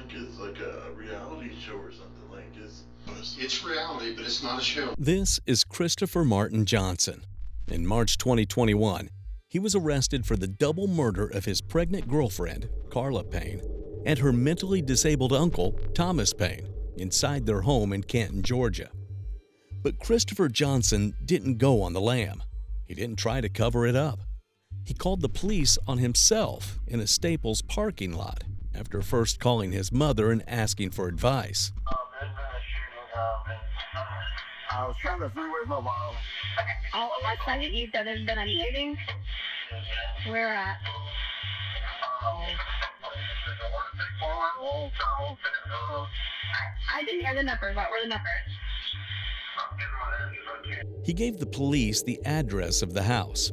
like it's like a reality show or something. Like It's reality, but it's not a show. This is Kristopher Martin Johnson. In March 2021, he was arrested for the double murder of his pregnant girlfriend, Carla Payne, and her mentally disabled uncle, Thomas Payne, inside their home in Canton, Georgia. But Kristopher Johnson didn't go on the lam. He didn't try to cover it up. He called the police on himself in a Staples parking lot after first calling his mother and asking for advice. There's been a shooting. I was trying to freeway my mom. Oh, last time you said there's been a shooting? Where at? I didn't hear the numbers. What were the numbers? He gave the police the address of the house.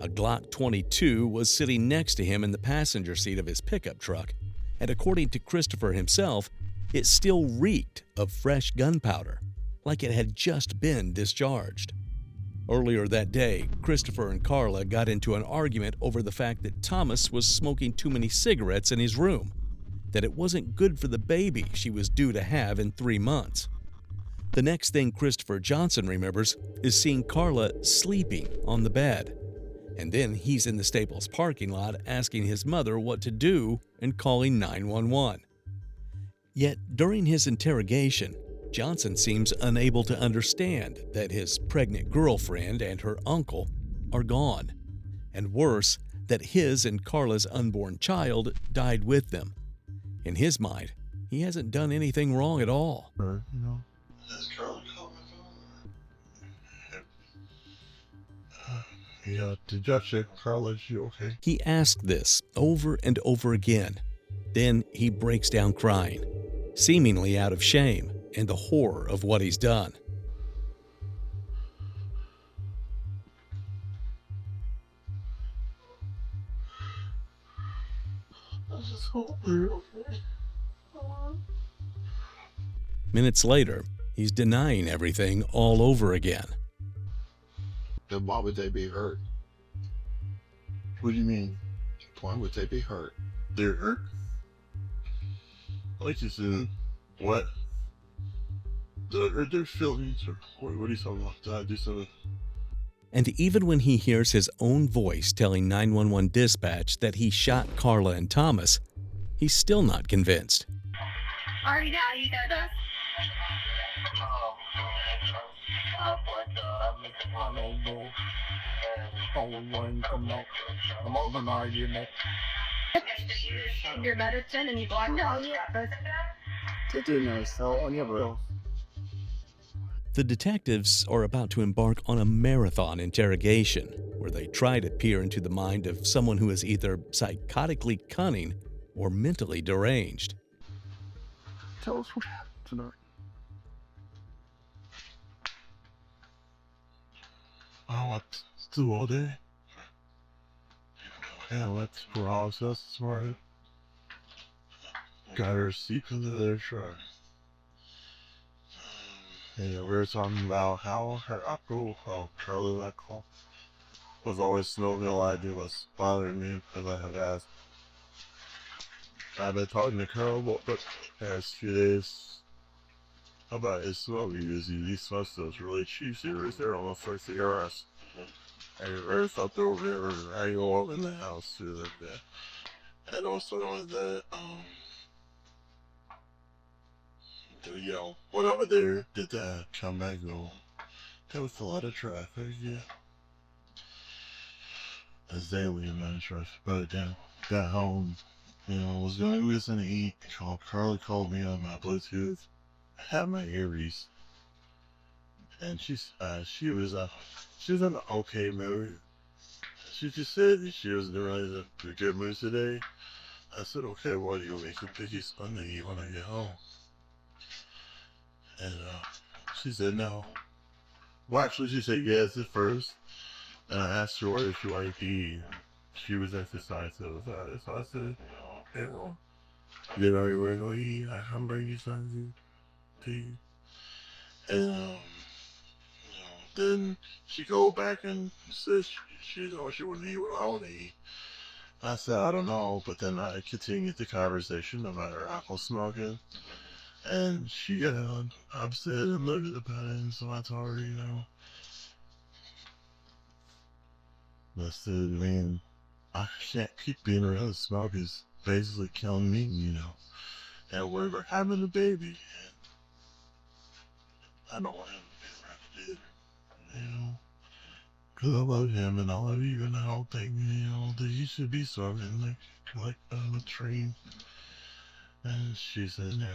A Glock 22 was sitting next to him in the passenger seat of his pickup truck, and according to Kristopher himself, it still reeked of fresh gunpowder, like it had just been discharged. Earlier that day, Kristopher and Carla got into an argument over the fact that Thomas was smoking too many cigarettes in his room, that it wasn't good for the baby she was due to have in 3 months. The next thing Kristopher Johnson remembers is seeing Carla sleeping on the bed. And then he's in the Staples parking lot asking his mother what to do and calling 911. Yet during his interrogation, Johnson seems unable to understand that his pregnant girlfriend and her uncle are gone. And worse, that his and Carla's unborn child died with them. In his mind, he hasn't done anything wrong at all. has Carla called my phone? Yeah, did you check Carla? Is she okay? He asked this over and over again. Then he breaks down crying, seemingly out of shame and the horror of what he's done. I just hope you're okay. Minutes later, he's denying everything all over again. Then why would they be hurt? What do you mean? Why would they be hurt? They're hurt? Like you said, what? Their feelings, or what are you talking about? Did I do something? And even when he hears his own voice telling 911 dispatch that he shot Carla and Thomas, he's still not convinced. Already now, you know this. Your medicine and you blocked out. The detectives are about to embark on a marathon interrogation where they try to peer into the mind of someone who is either psychotically cunning or mentally deranged. Tell us what happened tonight. I went through all day. Yeah, let's process smart. Got her sleeping in their truck. And we were talking about how her uncle, Carla, that call, was always smoking a lot of was bothering me because I had asked. I've been talking to Carl about the past few days about his smoke because he smokes those really cheap cigarettes. They're almost like cigarettes. And there's something over there. I go up in the house too like that. And also that, went over there, did that, come back, go. There was a lot of traffic, yeah. That's daily amount of traffic, but then got home, was going to get something to eat. Carly called me on my Bluetooth. I had my earpiece. And she was in an okay mood. She just said she was in a good mood today. I said, okay, what do you make a picky Sunday when I get home? And she said no. Well, actually, she said yes at first. And I asked her what she wanted to eat. She was exercising, so I said, okay, well, you know you were going to eat. I can bring you something to eat. And then she go back and said she wouldn't eat what I want to eat. I said, I don't know, but then I continued the conversation about her apple smoking. And she got upset and livid about it, and so I told her, I said, man, I can't keep being around the smoke is basically killing me. And we're having a baby, and I don't want him to be around it, because I love him and I love you, and I don't think, that he should be smoking like a train. And she said, no.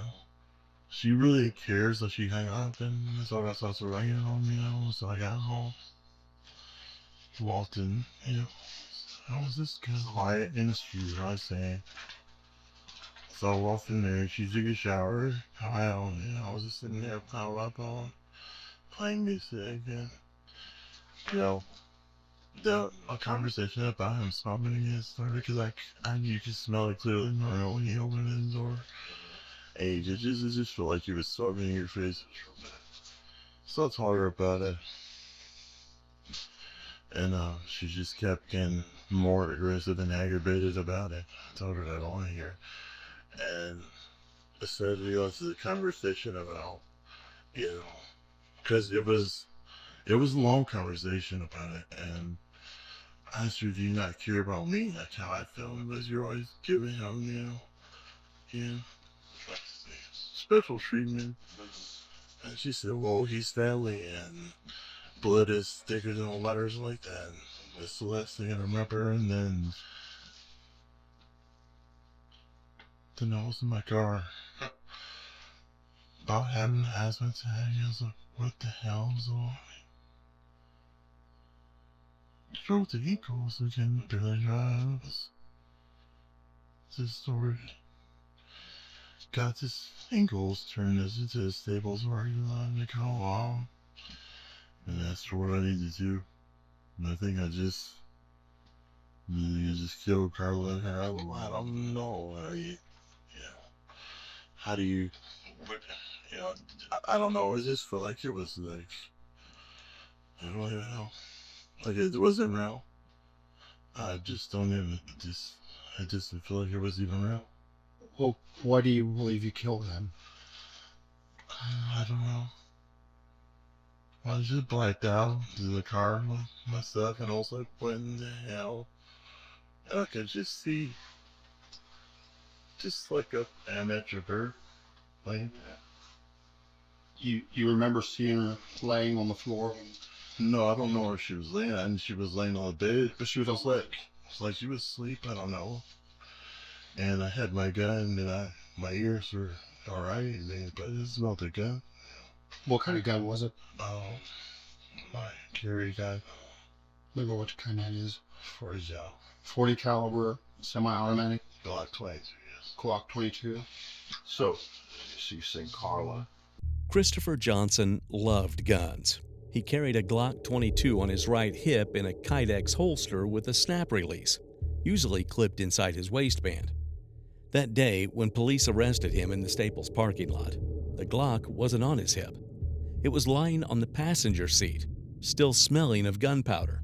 She really cares that she hung up, and so I got started ringing on me, so I got home, walked in, I was just kind of quiet in the street, I was saying. So I walked in there, she took a shower, I was just sitting there, power up on, playing music, and, a conversation about him smoking again started, because you could smell it clearly when he opened the door. It just felt like he was smoking in your face. So I told her about it. And she just kept getting more aggressive and aggravated about it. I told her that on here. And I started to go into the conversation about, because it was a long conversation about it. And I asked her, do you not care about me? That's how I feel, because you're always giving him, special treatment. And she said, well, he's family, and blood is thicker than letters like that. That's the last thing I remember. And then I was in my car about having asthma attack. I was like, what the hell is on? Drove to Eagles again, barely drives. This story got this Ingles turned this into the stables where I go along. And that's what I need to do. And I think I just killed Carla. I don't know. How do you, I don't know. I just felt like it was like, I don't even know. Like it wasn't real. I just don't even, I just didn't feel like it was even real. Well, why do you believe you killed him? I don't know. I was just blacked out in the car with my stuff, and I was like, what in the hell? And I could just see, just like a amateur bird laying there. You remember seeing her laying on the floor? No, I don't know where she was laying. And she was laying on the bed, but she was asleep. It's like she was asleep, I don't know. And I had my gun, and my ears were alright, but it smelled a gun. What kind of gun was it? My carry gun. Remember what kind that is? 40 Joe. 40 caliber, semi-automatic? Glock 22, yes. Glock 22. So you've seen Carla. Kristopher Johnson loved guns. He carried a Glock 22 on his right hip in a Kydex holster with a snap release, usually clipped inside his waistband. That day, when police arrested him in the Staples parking lot, the Glock wasn't on his hip. It was lying on the passenger seat, still smelling of gunpowder.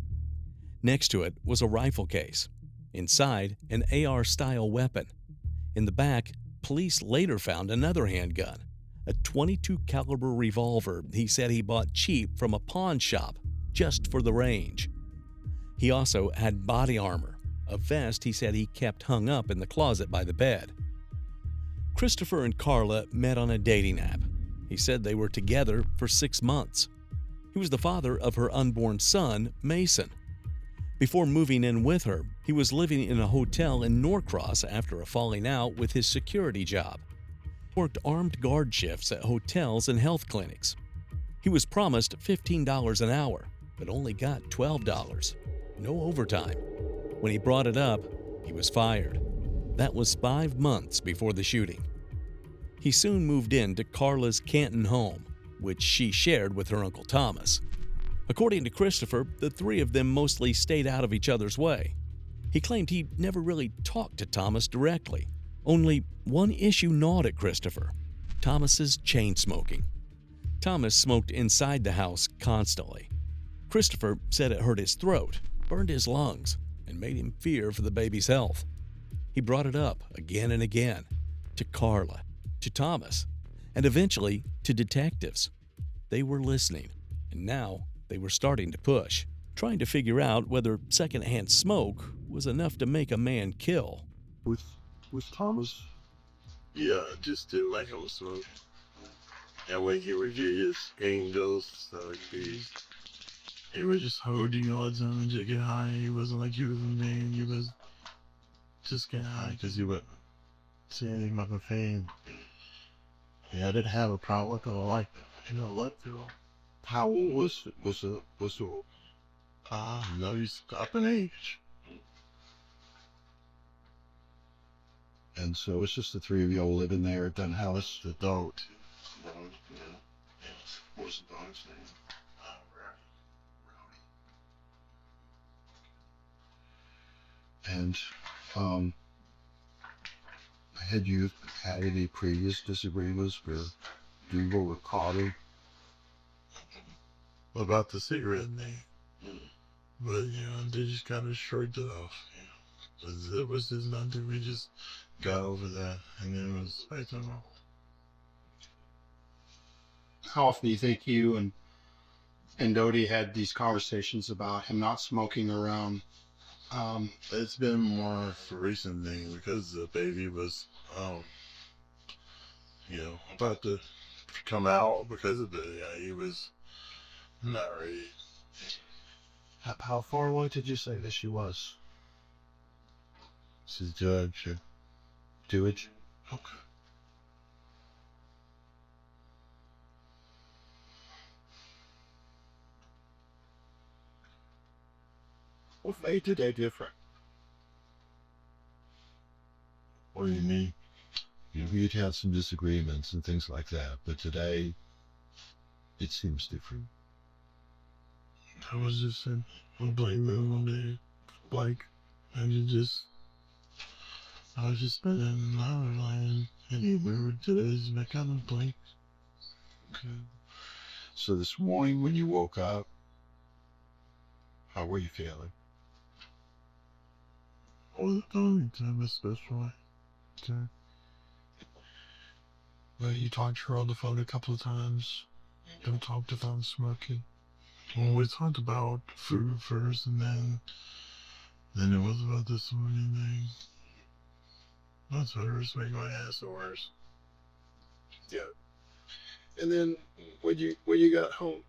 Next to it was a rifle case. Inside, an AR-style weapon. In the back, police later found another handgun, a .22 caliber revolver he said he bought cheap from a pawn shop just for the range. He also had body armor, a vest he said he kept hung up in the closet by the bed. Kristopher and Carla met on a dating app. He said they were together for 6 months. He was the father of her unborn son, Mason. Before moving in with her, he was living in a hotel in Norcross after a falling out with his security job. He worked armed guard shifts at hotels and health clinics. He was promised $15 an hour, but only got $12. No overtime. When he brought it up, he was fired. That was 5 months before the shooting. He soon moved into Carla's Canton home, which she shared with her Uncle Thomas. According to Kristopher, the three of them mostly stayed out of each other's way. He claimed he never really talked to Thomas directly. Only one issue gnawed at Kristopher: Thomas's chain smoking. Thomas smoked inside the house constantly. Kristopher said it hurt his throat, burned his lungs, and made him fear for the baby's health. He brought it up again and again to Carla, to Thomas, and eventually to detectives. They were listening, and now they were starting to push, trying to figure out whether secondhand smoke was enough to make a man kill. With Thomas, yeah, I just didn't like him smoke. And when he would get his angels, so he was just holding all the time to get high. He wasn't like he was a man. He was just getting high because he would say anything about the pain. Yeah, I didn't have a problem with it. I liked it. You know, let go. How old was the No, he's up in age. And so it's just the three of y'all living there at that house. The dog, too. What's the dog's name? And had you had any previous disagreements with Dougal or Carter? About the cigarette thing. But, they just kind of shrugged it off. It was just nothing. We just got over that. And then it was, I don't know. How often do you think you and Dodie had these conversations about him not smoking around? It's been more for recent thing because the baby was, about to come out because of he was not ready. How far away did you say that she was? She's judge. Dewage? Okay. What made today different? What do you mean? You'd had some disagreements and things like that, but today it seems different. I was just in a blank room one day, blank, and I was just spending an hour lying, and we were today's kind of blank. Okay. So this morning when you woke up, how were you feeling? Well, the only time is special. Okay. Well, you talked to her on the phone a couple of times. Don't talk about smoking. Well, we talked about food first, and then it was about this morning thing. That's what hurts making my ass worse. Yeah. And then when you got home,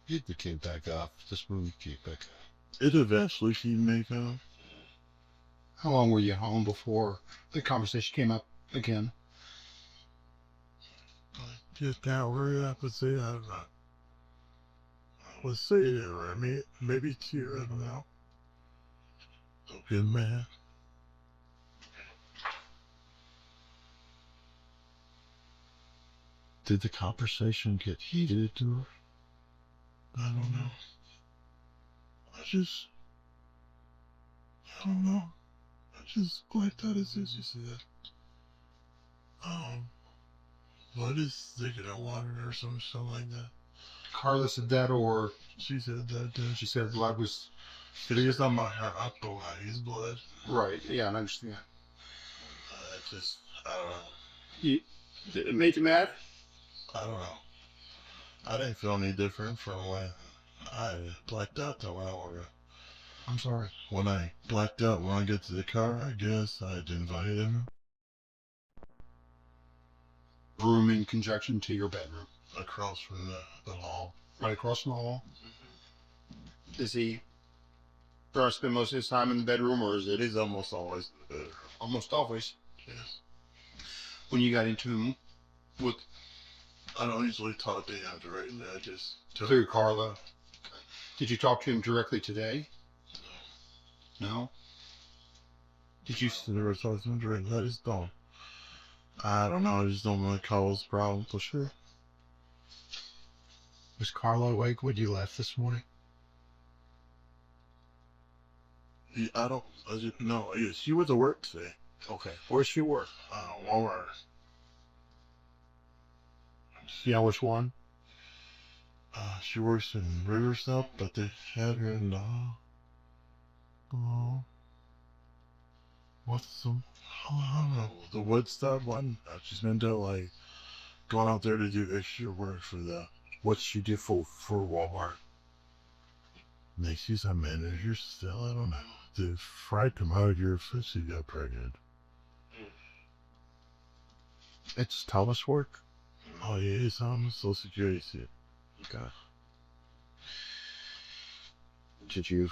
it came back up. This movie came back up. It eventually came back up. How long were you home before the conversation came up again? Just now, we're up to say, I don't know. Let's say it, or maybe 2, I don't know. Good man. Did the conversation get heated? Or? I don't know. I don't know. I just blacked out as you said. What is thinking of water or something like that? Carla said that, or She said that, she said blood was it is on my hair, I thought his blood. right. Yeah, I understand. I don't know. Did it make you mad? I don't know. I didn't feel any different from when I blacked out that when I woke up. I'm sorry. When I blacked out when I get to the car, I guess I'd invited him Room in conjunction to your bedroom, across from the hall. right across from the hall. Does he spend most of his time in the bedroom, or is it He's almost always in the bedroom. almost always? Yes. When you got into him with I don't usually talk to him directly. I just through Carla, did you talk to him directly today? No. Did you? never talk to him directly. I just don't. I don't know. I just don't want to cause problems for sure. Was Carla awake when you left this morning? I just know. Yeah, she went to work today. Okay. Where's she work? Walmart. Yeah, which one? She works in Riverside, but they had her in Oh, what's some? I don't know. The Woodstock one. She's been to like going out there to do extra work for the what she did for Walmart. Like she's a manager still. I don't know. The fright come out of your foot. She got pregnant. It's Thomas work. Oh yeah, it's on the Social Security shit. God. Did you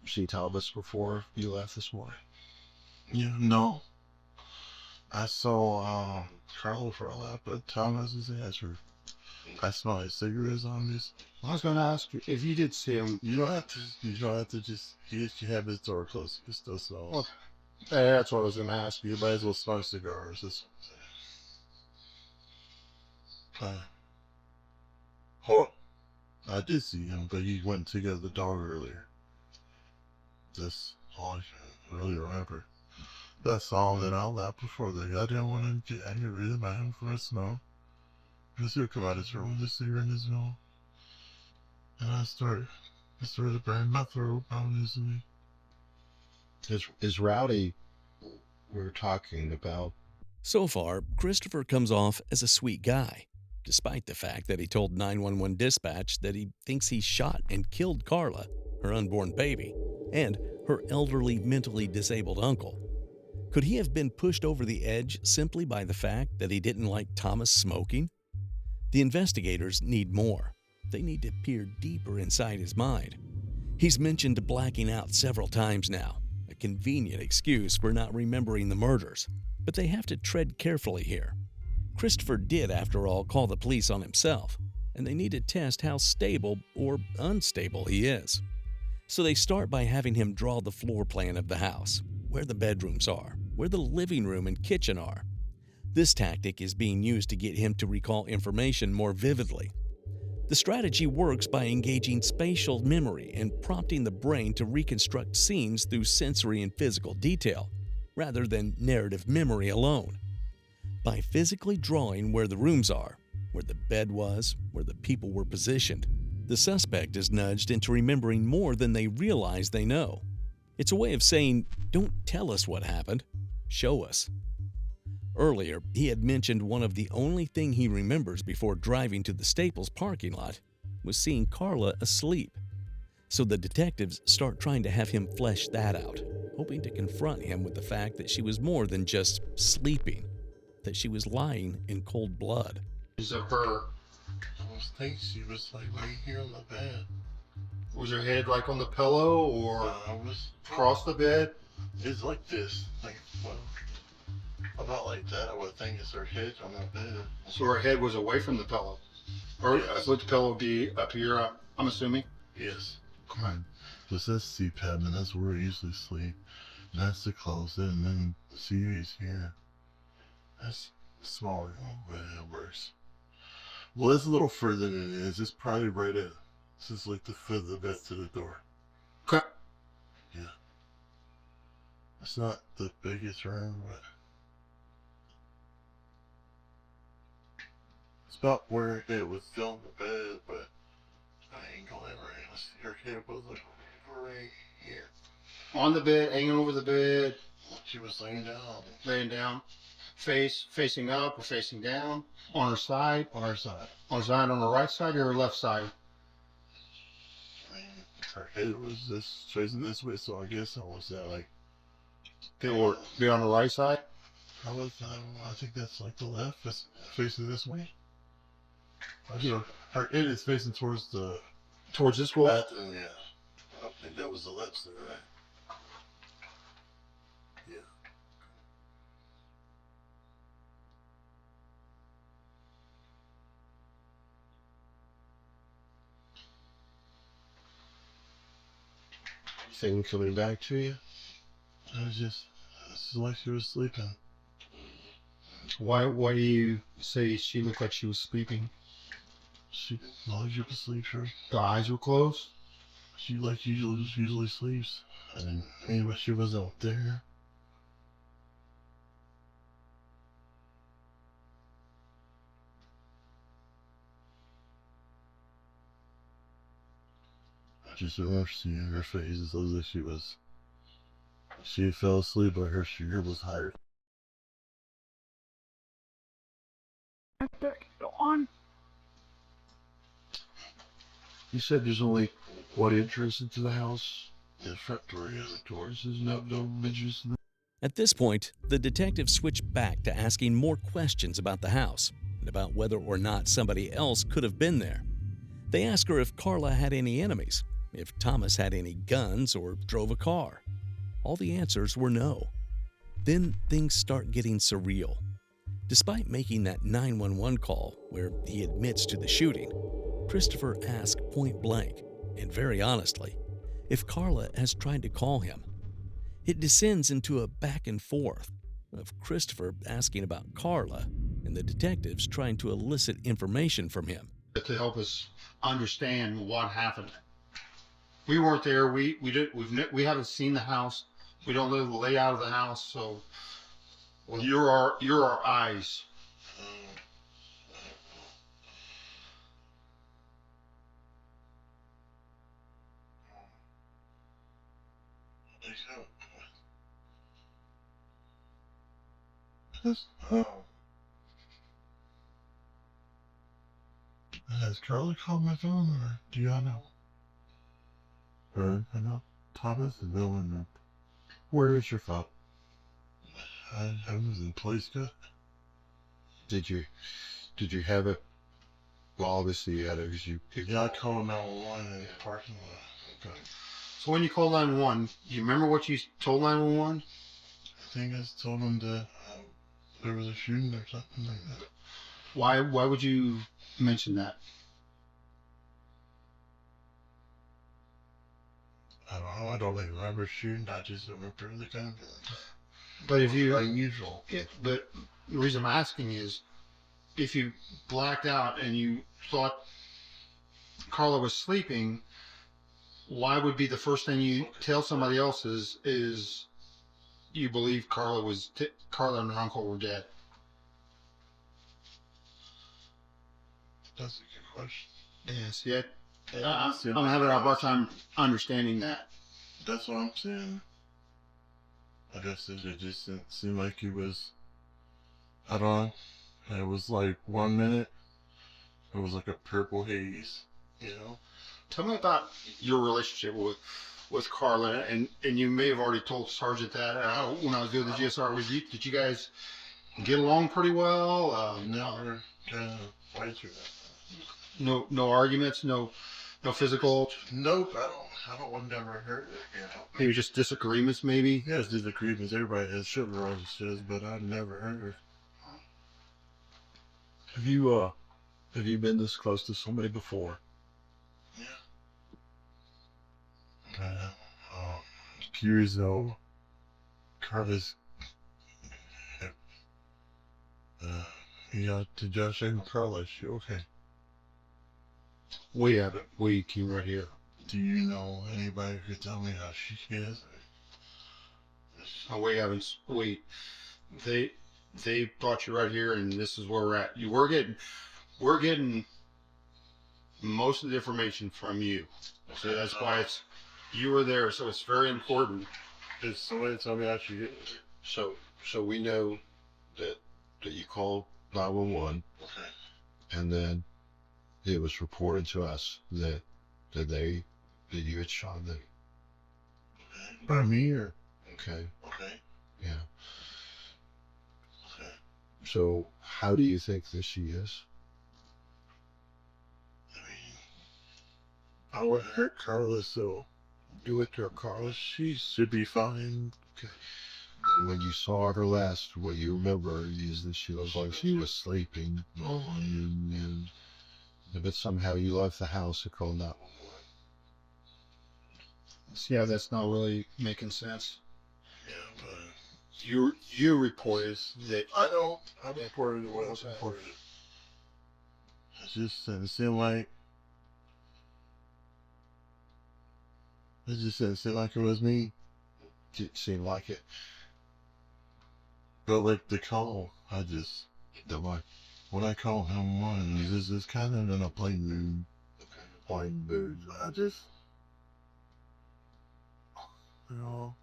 see Thomas before you left this morning? Yeah, no. I saw Carlo for a lot, but Thomas is answer. I smell his cigarettes on this. I was going to ask you if you did see him. You don't have to. You don't have to just. You have his door closed. You still smell. Well, that's what I was going to ask you. You might as well smoke cigars. This. Oh, I did see him, but he went to get the dog earlier. That's all I really remember. That's all that I left before that. I didn't want to get angry at him for a smoke. Because he'll come out his room with a cigarette in his mouth. And I started burning my throat, obviously. Is Rowdy we're talking about? So far, Kristopher comes off as a sweet guy, despite the fact that he told 911 dispatch that he thinks he shot and killed Carla, her unborn baby, and her elderly, mentally disabled uncle. Could he have been pushed over the edge simply by the fact that he didn't like Thomas smoking? The investigators need more. They need to peer deeper inside his mind. He's mentioned blacking out several times now, a convenient excuse for not remembering the murders. But they have to tread carefully here. Kristopher did, after all, call the police on himself, and they need to test how stable or unstable he is. So they start by having him draw the floor plan of the house, where the bedrooms are, where the living room and kitchen are. This tactic is being used to get him to recall information more vividly. The strategy works by engaging spatial memory and prompting the brain to reconstruct scenes through sensory and physical detail, rather than narrative memory alone. By physically drawing where the rooms are, where the bed was, where the people were positioned, the suspect is nudged into remembering more than they realize they know. It's a way of saying, don't tell us what happened, show us. Earlier, he had mentioned one of the only thing he remembers before driving to the Staples parking lot was seeing Carla asleep. So the detectives start trying to have him flesh that out, hoping to confront him with the fact that she was more than just sleeping, that she was lying in cold blood. Is it her? I think she was like right here on the bed. Was her head like on the pillow or I was across the bed? It's like this, like well, about like that. I would think it's her head on the bed. So her head was away from the pillow. Or would the pillow be up here, I'm assuming? Yes. Come on. This says CPAP, and that's where I usually sleep. And that's to close it, and then the series here. That's smaller, but it works. Well, it's a little further than it is. It's probably right at. This is like the foot of the bed to the door. Okay. Yeah. It's not the biggest room, but it's about where it was on the bed, but I ain't going right. Let's see, her head was like right here. On the bed, hanging over the bed, She was laying down laying down, facing up or facing down, on her side, on her side. on the right side or her left side. Her head was just facing this way, so I guess I was that like. They were be on the right side. I think that's like the left. It's facing this way. Her head is facing towards the Towards this wall. bathroom. Yeah. I think that was the left side, right? Yeah. Thing coming back to you? It was just like she was sleeping. Why do you say she looked like she was sleeping? She like she was asleep, sure. The eyes were closed? She like usually sleeps. And anyway, she was out there. Just remember seeing her face as though she fell asleep, but her sugar was higher. You said there's only one entrance into the house? The front door, yeah, the doors. There's no entrance in the... At this point, the detectives switch back to asking more questions about the house and about whether or not somebody else could have been there. They ask her if Carla had any enemies, if Thomas had any guns or drove a car. All the answers were no. Then things start getting surreal. Despite making that 911 call where he admits to the shooting, Kristopher asks point blank, and very honestly, if Carla has tried to call him. It descends into a back and forth of Kristopher asking about Carla and the detectives trying to elicit information from him. To help us understand what happened. We weren't there. We haven't seen the house. We don't know the layout of the house. So you're our eyes. Has Carly called my phone, or do y'all know? I know Thomas is going. Where is your phone? I was in place good. Did you have it? Well, obviously you had it because you... Yeah, I called 911 in the parking lot. Okay. So when you called 911, you remember what you told 911? I think I told them that there was a shooting or something like that. Why would you mention that? I don't know. I don't even remember shooting. I just remember the gun. But if you... Unusual. Yeah, but the reason I'm asking is, if you blacked out and you thought Carla was sleeping, why would be the first thing you tell somebody else is you believe Carla and her uncle were dead? That's a good question. Yes, yeah. I'm having a hard time understanding that. That's what I'm saying. I guess it just didn't seem like he was out on. It was like 1 minute. It was like a purple haze, you know? Tell me about your relationship with Carla, and you may have already told Sergeant that when I was doing the GSR. Did you guys get along pretty well? Never kind of fights or that. No arguments, no physical. Nope, I don't never heard it. You know? Maybe just disagreements, maybe. Yeah, it's disagreements. Everybody has shit relationships, but I never heard it. Have you been this close to somebody before? Yeah. Curious though. Carla's. To Josh and Carla, is she okay? We have it. We came right here. Do you know anybody who could tell me how she is? Oh, we haven't. They brought you right here, and this is where we're at. We're getting most of the information from you. So that's why you were there. So it's very important. Did somebody tell me how she is? So we know that you called 911, Okay. and then it was reported to us that you had shot them. By me or? Okay. Okay. Yeah. Okay. So how do you think that she is? I would hurt Carla, so Do it to her, Carlos. she should be fine. Okay. When you saw her last, what you remember is that she was like she was sleeping, but somehow you left the house and called 911. Yeah, that's not really making sense. Yeah, but You reported that. I know. I reported it. What else reported it? It just didn't seem like. It just didn't seem like it was me. Didn't seem like it. But like the call, The what? when I call him one, it's kind of in a plain mood. Plain mood. I just, You know,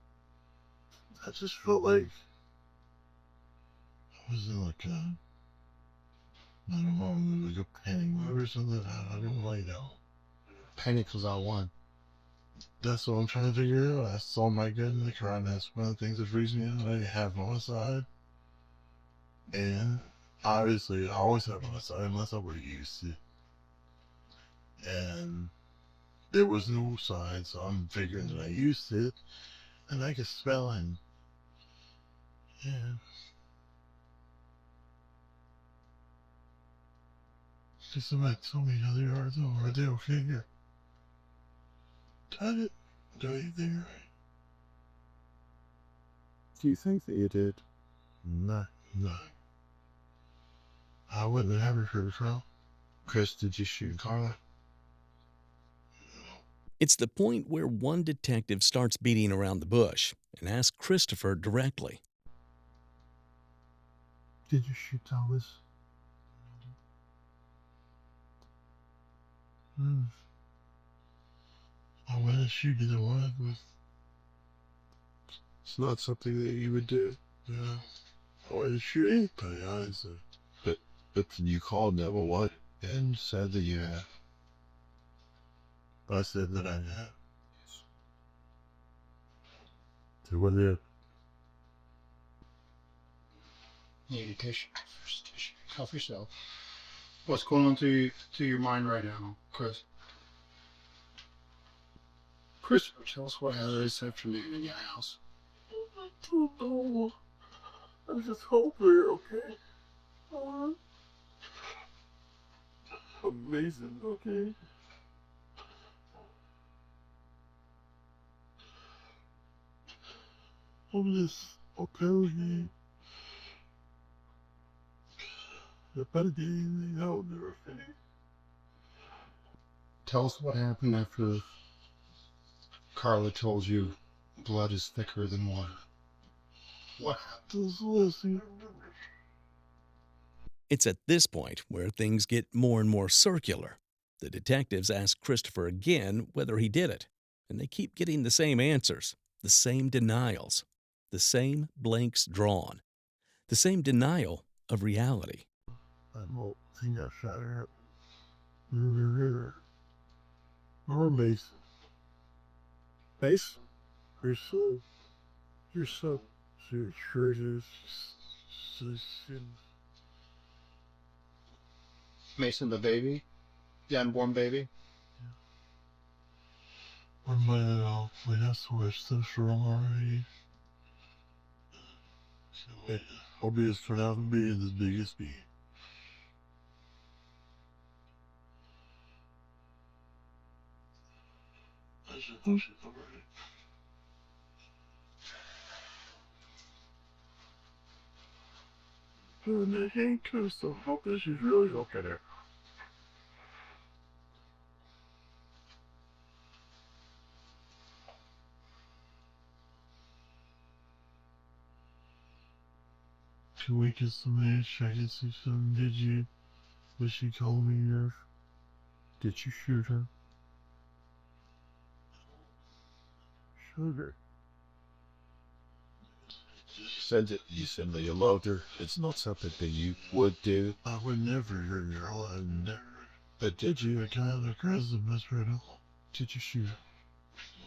I just felt like I was in like a, I don't know, like a panic mode or something. I don't really know. Panic was I one. That's what I'm trying to figure out. I saw my gun in the car, and that's one of the things that freaks me out. I didn't have it on my side. And obviously, I always have it on my side unless I were used to. And there was no side, so I'm figuring that I used it. And I could smell it. Yeah. Just somebody told me how they are, though. Are they okay here? Did it? Do anything right? Do you think that you did? No. I wouldn't have it for the trial. Chris, did you shoot Carla? It's the point where one detective starts beating around the bush and asks Kristopher directly. Did you shoot Thomas? I wouldn't shoot either one of us. It's not something that you would do. Yeah. I wouldn't shoot anybody, honestly. But you called 911 and said that you had. I said that I have. So what did You need tissue. Help yourself. What's going on through your mind right now, Chris? Christopher, tell us what happened this afternoon in your house. I don't know. I just hope you're okay. Amazing, okay? I'm just okay with you. If I did anything, I would never finish. Tell us what happened after Carla told you blood is thicker than water. What happened? Just listen. It's at this point where things get more and more circular. The detectives ask Kristopher again whether he did it, and they keep getting the same answers, the same denials, the same blanks drawn, the same denial of reality. I don't think I shot her. Or Mason. Face? You're so treasures. Mason, the baby? The unborn baby? Or my, we have so much stuff wrong already. So, hope it's turned out to be the biggest bee. I should know she's already. And it ain't good, so hope that she's really okay there. Can we get somebody to check and see something? Was she told me yes? Did you shoot her? Shoot her. Said that you said that you loved her. It's not something that you would do. I would never hurt your girl. I would never. But did you? I kind of aggressive, Miss Riddle. Did you shoot her?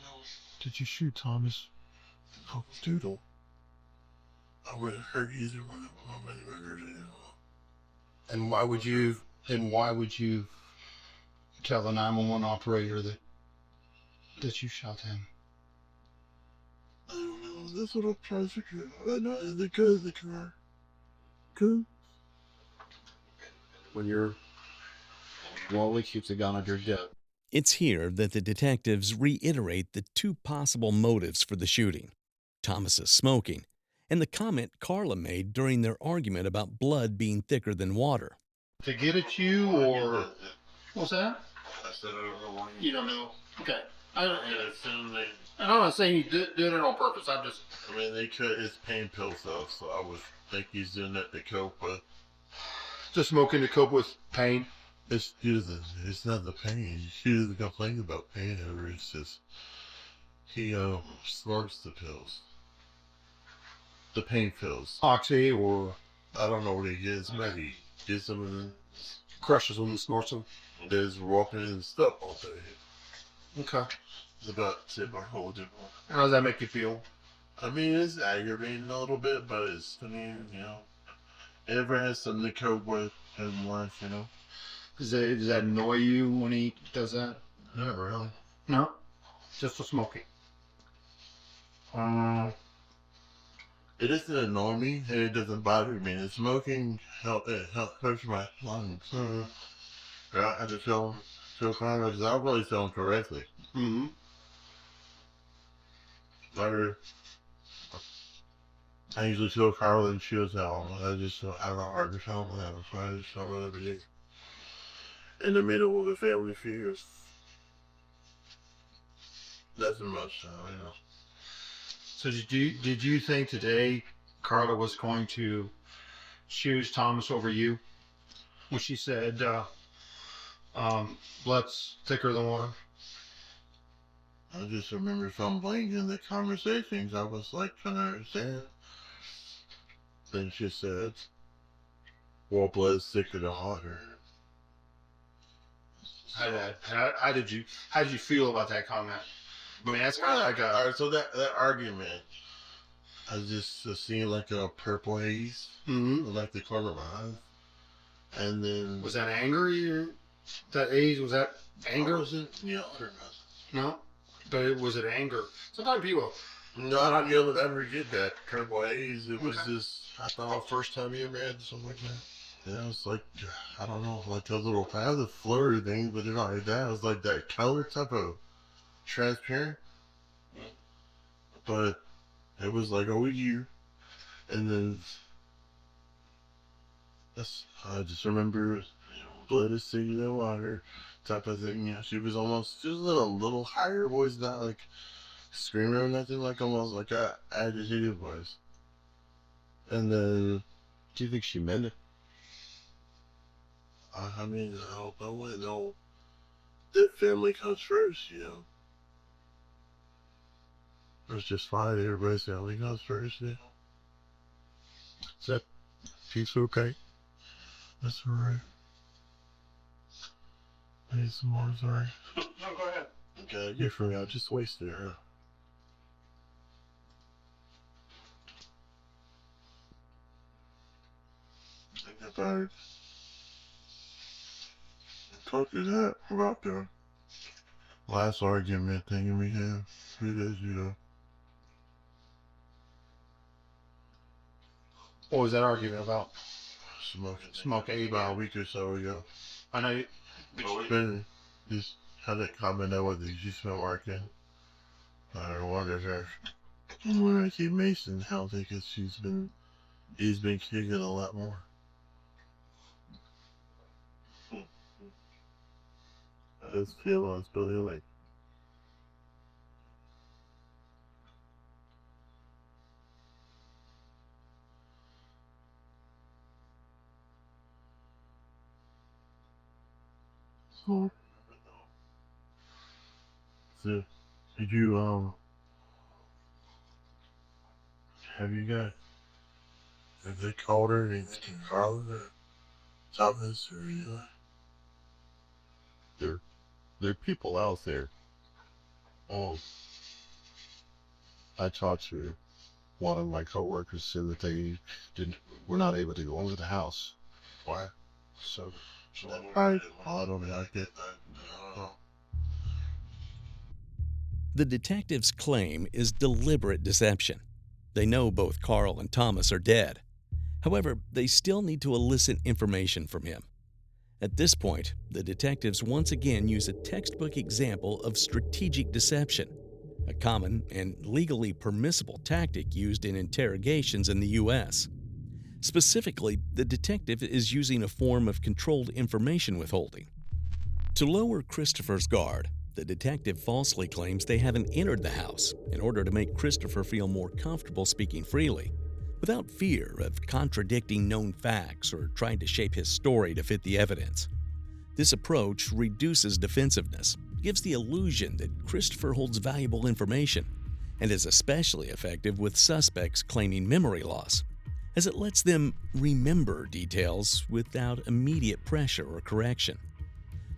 No. Did you shoot Thomas? No, Doodle. I wouldn't hurt either one of them. I wouldn't hurt anyone. And why would you tell the 911 operator that you shot him? I don't know. That's what I'm trying to figure out. I know it's because of the car. Good. When you're Wally keeps a gun on your hip. It's here that the detectives reiterate the two possible motives for the shooting: Thomas's smoking, and the comment Carla made during their argument about blood being thicker than water. To get at you, or what's that? I said I don't know why. You don't know. Okay. I'm I not saying you did it on purpose. mean, they could. It's pain pills though, so I would think he's doing that to cope with. Just smoking to cope with pain. It's not the pain. She doesn't complain about pain ever. It's just He snorts the pills. The pain pills. Oxy or I don't know what he gets, but he gets them and crushes them and snorts them. there's walking and stuff all day. Okay. It's about it my whole different. How does that make you feel? I mean, it's aggravating a little bit, but it's, I mean, you know, everyone has something to cope with in life, you know. Does that annoy you when he does that? Not really. No? Just the smoking. It doesn't annoy me, and it doesn't bother me. The smoking hurts my lungs. Mm-hmm. I have to feel kind of, because I really feel correctly. Mm-hmm. I usually feel Carla and she was out. I just have a hard to feel that, so I just don't really be in the middle of a family feud. That's much, you know. So did you think today Carla was going to choose Thomas over you when she said, "Blood's thicker than water"? I just remember from in the conversations, I was like trying to understand. Then she said, "Well, blood's thicker than water." How did you feel about that comment? I mean, that's kind of like Alright, so that argument, I just seen like a purple haze, like the color of my eyes. And then... Was that angry or that age? Was that anger? Yeah. No? But was it anger? Sometimes people... No, I don't know if I ever get that purple haze. It was just, I thought... First time you ever had something like that? Yeah, it was like, I don't know, like those little, I have the flurry thing, but it's not like that. It was like that color type of transparent. But it was like over here. And then, I just remember, blood is thicker than water type of thing. Yeah, she was almost just a little higher voice, not like screaming or nothing, like almost like a agitated voice. And then, Do you think she meant it? I mean, I wouldn't know. The family comes first, you know. It's just fine. Everybody's family comes first, you know. Is that piece okay? That's alright. I need some more, sorry. No, go ahead. Okay, get for me. I just wasted her. Think about it. Talk to that about the last argument thing we had. It is, you know. What was that argument about? Smoking. About a week or so ago. I know you... Been just had that comment that was she smell working. I wondered her. When I keep Mason healthy because he's been kicking a lot more. His feelings, Billy like. So, did you have they called her and Carla or Thomas or anything? There are people out there. I talked to one of my coworkers said that they were not able to go into the house. Why? So I don't know. I get that. I don't know. The detective's claim is deliberate deception. They know both Carl and Thomas are dead. However, they still need to elicit information from him. At this point, the detectives once again use a textbook example of strategic deception, a common and legally permissible tactic used in interrogations in the U.S. Specifically, the detective is using a form of controlled information withholding. To lower Kristopher's guard, the detective falsely claims they haven't entered the house in order to make Kristopher feel more comfortable speaking freely, without fear of contradicting known facts or trying to shape his story to fit the evidence. This approach reduces defensiveness, gives the illusion that Kristopher holds valuable information and is especially effective with suspects claiming memory loss, as it lets them remember details without immediate pressure or correction.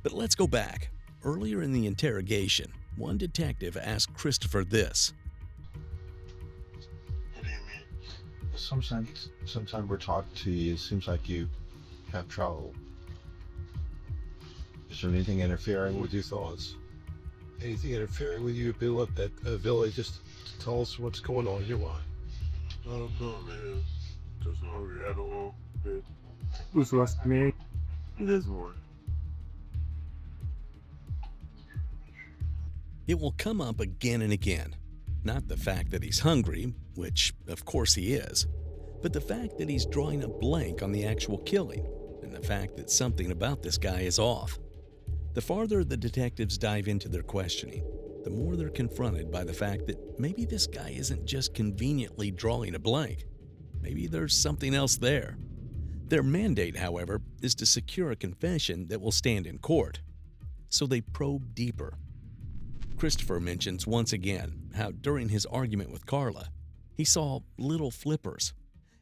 But let's go back. Earlier in the interrogation, one detective asked Kristopher this. What do you mean? Sometimes we're talking to you, it seems like you have trouble. Is there anything interfering with your thoughts? Anything interfering with your ability just to tell us what's going on in your mind? I don't know, man. Just hungry. I don't know. Who's less than me? It is more. It will come up again and again. Not the fact that he's hungry, which of course he is, but the fact that he's drawing a blank on the actual killing, and the fact that something about this guy is off. The farther the detectives dive into their questioning, the more they're confronted by the fact that maybe this guy isn't just conveniently drawing a blank. Maybe there's something else there. Their mandate, however, is to secure a confession that will stand in court. So they probe deeper. Kristopher mentions once again how during his argument with Carla, he saw little flippers,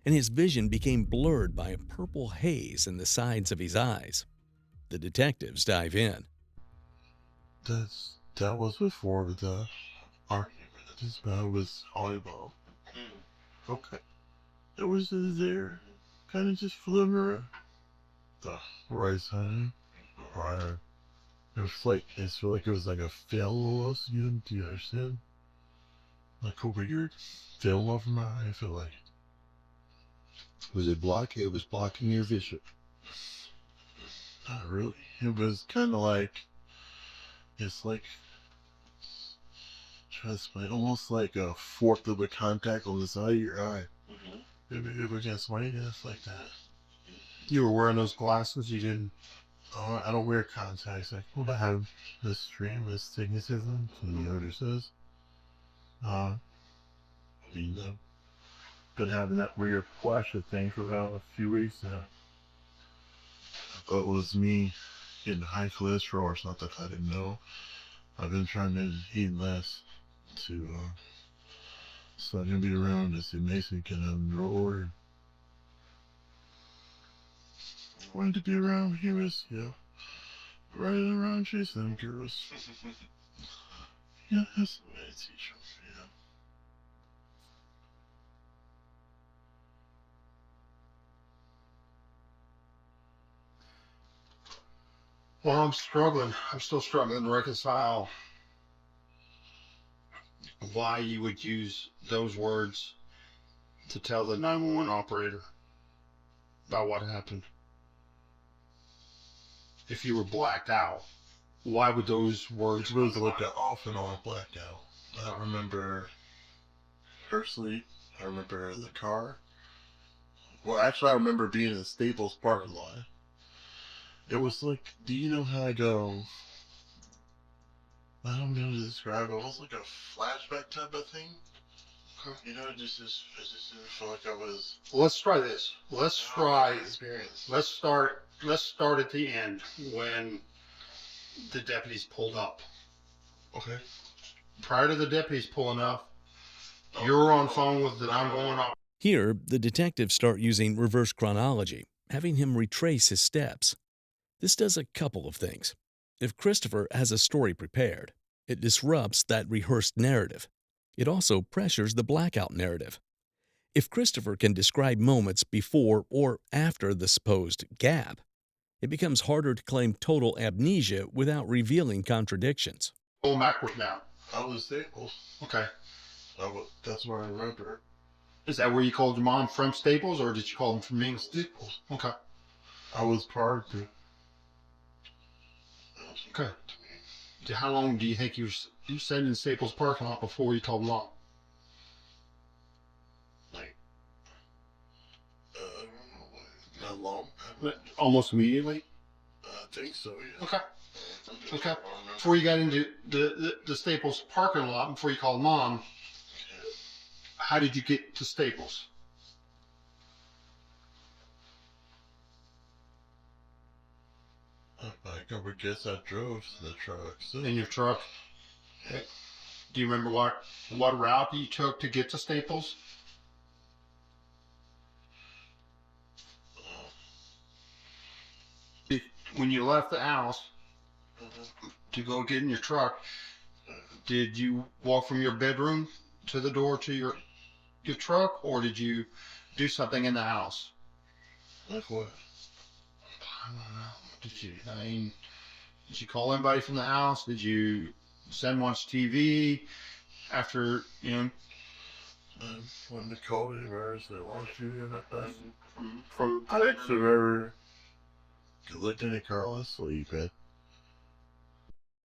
and his vision became blurred by a purple haze in the sides of his eyes. The detectives dive in. That was before the argument. This man was volleyball. Okay. It was just there. Kind of just floating around. The right side. Right. It was like, it felt like it was like a film almost. Do you understand? Like a weird film off my eye, I feel like. Was it blocking? It was blocking your vision. Not really. It was kind of like, it's like, try to explain, almost like a fourth of a contact on the side of your eye. If we can explain it, it's like that. You were wearing those glasses. You didn't. Oh, I don't wear contacts. I have this stream of astigmatism, and the other says. You know, been having that weird flash of thing for about a few weeks now. But it was me getting high cholesterol or something I didn't know. I've been trying to eat less to, so I can be around this amazing kind of order. I wanted to be around heroes, running around chasing them girls. Yeah, that's the way I teach them, Well, I'm struggling. I'm still struggling to reconcile why you would use those words to tell the 911 operator about what happened. If you were blacked out, why would those words? It was like an off and on blackout. I don't remember personally. I remember the car. Well, actually, I remember being in the Staples parking lot. It was like, do you know how I go? I don't know how to describe it. It was like a flashback type of thing. You know, it just didn't feel like I was. Let's try this. Let's try. Experience. Let's start at the end when the deputies pulled up. Okay. Prior to the deputies pulling up, you're on phone with the 911 operator. Here, the detectives start using reverse chronology, having him retrace his steps. This does a couple of things. If Kristopher has a story prepared, it disrupts that rehearsed narrative. It also pressures the blackout narrative. If Kristopher can describe moments before or after the supposed gap, it becomes harder to claim total amnesia without revealing contradictions. Going backward now. I was Staples. Okay. That's where I remember. Is that where you called your mom from Staples, or did you call them from me? Staples. Okay. I was part of it. Okay. How long do you think you sat in Staples parking lot before you told mom? Like, not long. Almost immediately. I think so, yeah. Okay. Okay. Before you got into the Staples parking lot, before you called mom, how did you get to Staples? By I would guess I drove the truck. So. In your truck? Do you remember what route you took to get to Staples? When you left the house to go get in your truck, did you walk from your bedroom to the door to your truck, or did you do something in the house? Like what? I don't know. Did you call anybody from the house? Did you send watch TV after, When the COVID virus, they want you in that person. from I didn't ever looked in the car while asleep.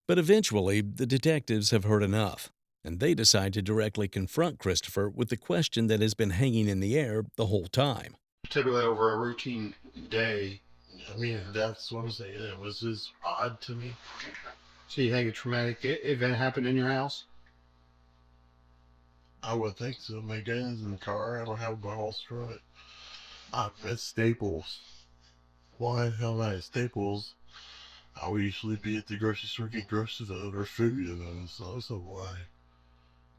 But eventually, the detectives have heard enough, and they decide to directly confront Kristopher with the question that has been hanging in the air the whole time. typically over a routine day? I mean, that's what I'm saying. It was just odd to me. So you think a traumatic event happened in your house? I would think so. My gun's in the car. I don't have my holster on it. I'm at Staples. Why the hell am I at Staples? I would usually be at the grocery store getting groceries or food, so why?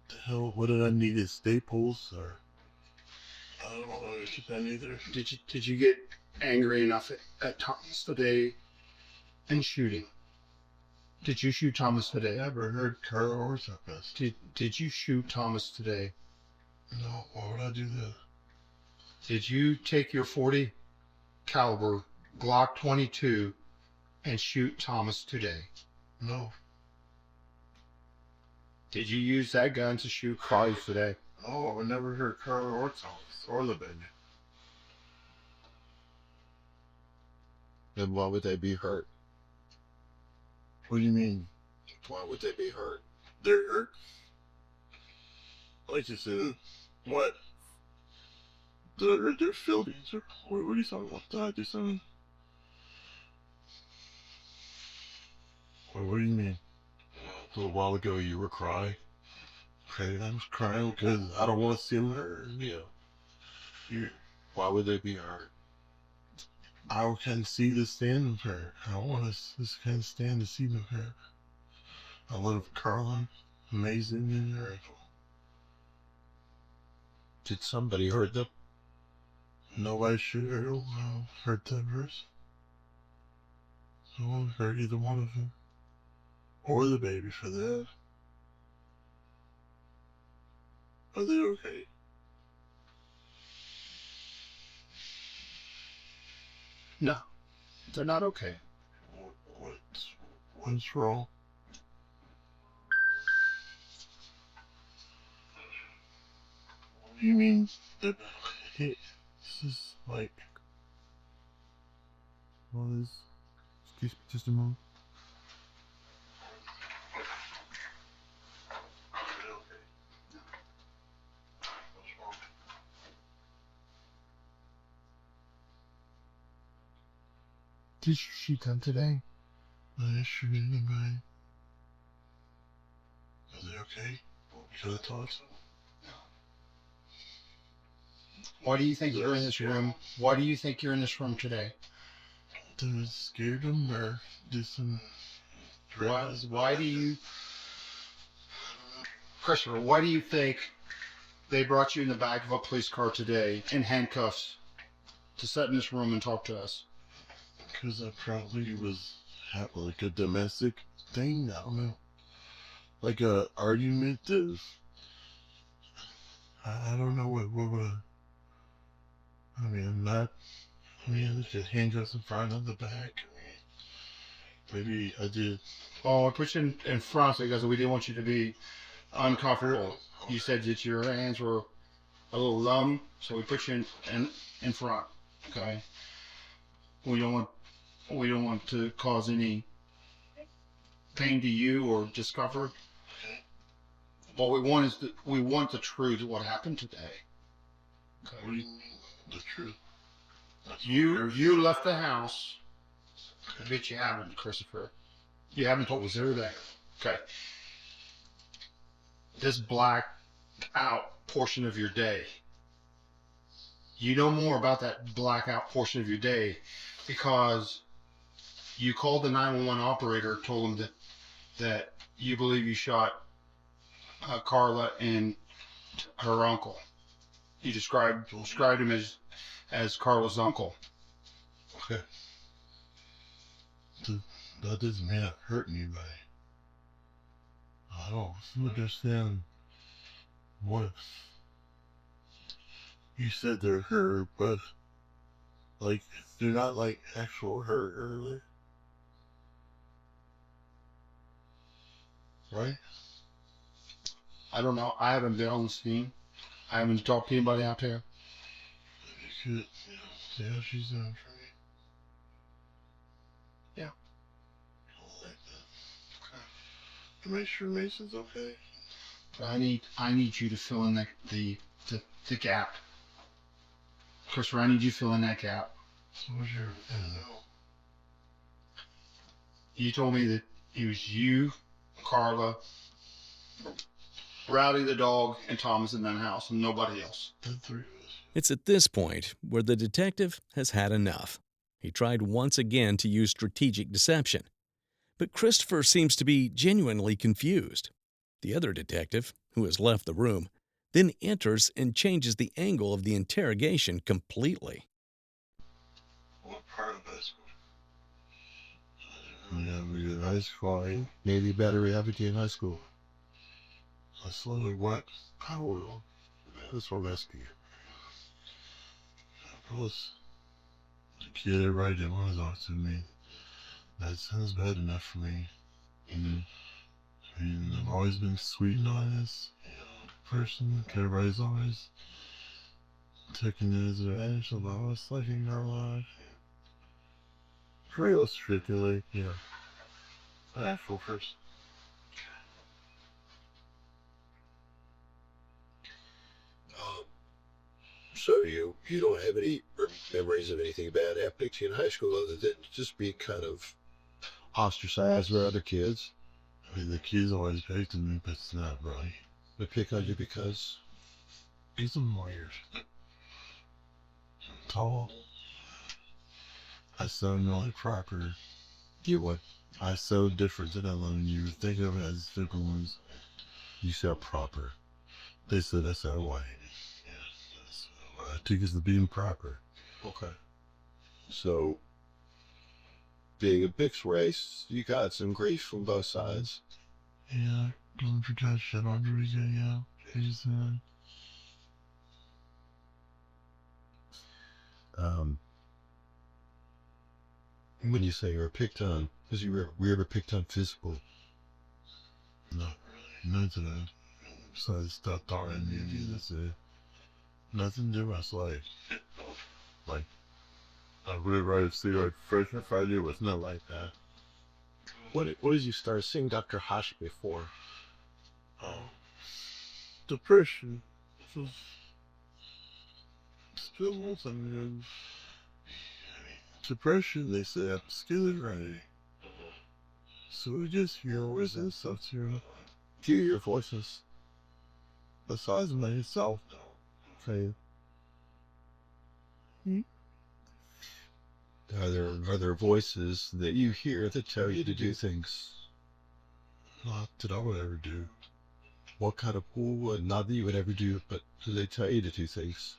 The hell, what did I need at Staples? Or I don't know either. Did you get angry enough at Thomas today and shooting? Did you shoot Thomas today? I never heard Carl or something. Did you shoot Thomas today? No, why would I do that? Did you take your .40 caliber Glock 22 and shoot Thomas today? No. Did you use that gun to shoot Carlos today? No, I never heard Carl or Thomas or the baby. Then why would they be hurt? What do you mean? Why would they be hurt? They're hurt. Like you said, what? They're feelings. What are you talking about? Did I do something? What do you mean? A little while ago you were crying. Okay, I was crying because I don't want to see them hurt. Why would they be hurt? I can see the stand of her. I don't want to just kind of stand to see them hurt. I love Carlin. Amazing in her. Did somebody hurt them? Nobody should hurt that verse. No one hurt either one of them. Or the baby for that. Are they okay? No, they're not okay. What's wrong? What do you mean? This is like... What is... Excuse me just a moment. Did you shoot them today? I shoot anybody. Are they okay? Should I talk to them? Why do you think you're in this room? Why do you think you're in this room today? They're scared them or just some... Why do you... Christopher, why do you think they brought you in the back of a police car today in handcuffs to sit in this room and talk to us? Because I probably was having like a domestic thing, I don't know. Like a argument is... I don't know what I mean, it's just handcuffs in front of the back. Maybe I did. Oh, I put you in front because we didn't want you to be uncomfortable. You said that your hands were a little numb, so we put you in front. Okay. We don't want to cause any pain to you or discomfort. What we want is we want the truth of what happened today. Okay. What do you mean, the truth? You left the house. I bet you haven't, Christopher. You haven't told us everything. Okay. This blacked out portion of your day. You know more about that blackout portion of your day because You called the 911 operator, told him that you believe you shot Carla and her uncle. You described him as Carla's uncle. Okay. That doesn't mean I hurt anybody. I don't understand what you said they're her, but like they're not like actual her early. Right? I don't know. I haven't been on the scene. I haven't talked to anybody out there. You could see how she's doing for me. Yeah. Like that. Okay. To make sure Mason's okay. But I need you to fill in the gap. Christopher, I need you to fill in that gap. So what's your You told me that it was you, Carla, Rowdy the dog, and Thomas in that house, and nobody else. the three of us? It's at this point where the detective has had enough. He tried once again to use strategic deception. But Kristopher seems to be genuinely confused. The other detective, who has left the room, then enters and changes the angle of the interrogation completely. What part of high school? Yeah, we did high school. Navy battery amputee in high school. I slowly what? Power. That's what rescue. Plus, the kid right didn't want to talk to me. That sounds bad enough for me. I mean, I've always been sweet and honest person. Everybody's always taking advantage of us, living their life. Realistically, yeah. An actual person. So you don't have any memories of anything bad happening to you in high school other than just being kind of Ostracized by other kids. I mean, the kids always picked on me, but it's not right. They pick on you because He's some lawyers. Tall. I sound really proper. you would. I so different than Ellen. You think of it as different ones. You sound proper. They said I sound white. That's what I took as the being proper. Okay. So, being a mixed race, you got some grief from both sides. Yeah, Confrontation on Rodriguez, yeah. He's, When you say you were picked on, because were you ever picked on physical? not really. None to that. Besides stop talking to me, that's it. Nothing to do with my life. Like, I would rather see like freshman Friday was not like that. What did you start seeing Dr. Hash before? Oh. Depression. Just still something. Depression, they say I'm schizophrenic. So we just hear voices and stuff too. Hear your voices. Besides myself. Okay. Are there voices that you hear that tell you to do things? Not that I would ever do. What kind of not that you would ever do, but do they tell you to do things?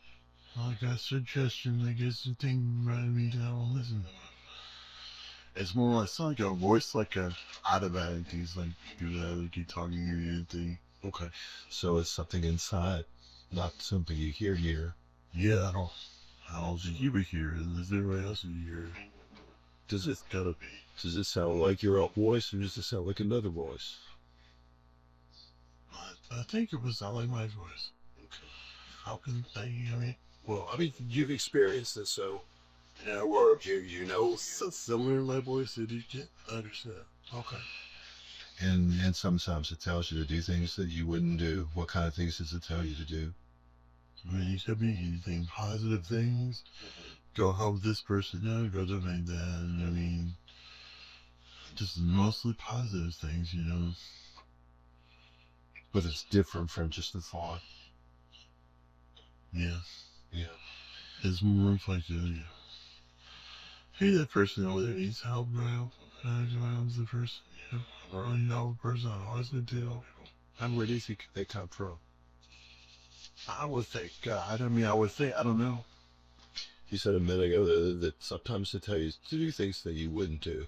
I got suggestion, I guess the thing writing me down, listen to it. It's more like, it's not like a voice like a automatic, he's like, do that, like you talking or anything. Okay. So it's something inside, not something you hear. Yeah, I don't think you would hear it, unless everybody else would hear it. Does it It's gotta be. does it sound like your own voice, or does it sound like another voice? I think it was not like my voice. How can they, I mean, Well, I mean, you've experienced this, so yeah, well, you know. so similar to my voice that you can't understand. Okay. And sometimes it tells you to do things that you wouldn't do. What kind of things does it tell you to do? I mean, you could be anything, positive things. Go help this person out, go donate that. I mean, just mostly positive things, you know. But it's different from just a thought. Yeah, Yeah. it's more reflective. Yeah. Hey, that person over there needs help, bro. I'm the person, you know, or know person I always been to. And where do you think they come from? I would think God. I mean, I would think, I don't know. You said a minute ago that sometimes they tell you to do things that you wouldn't do.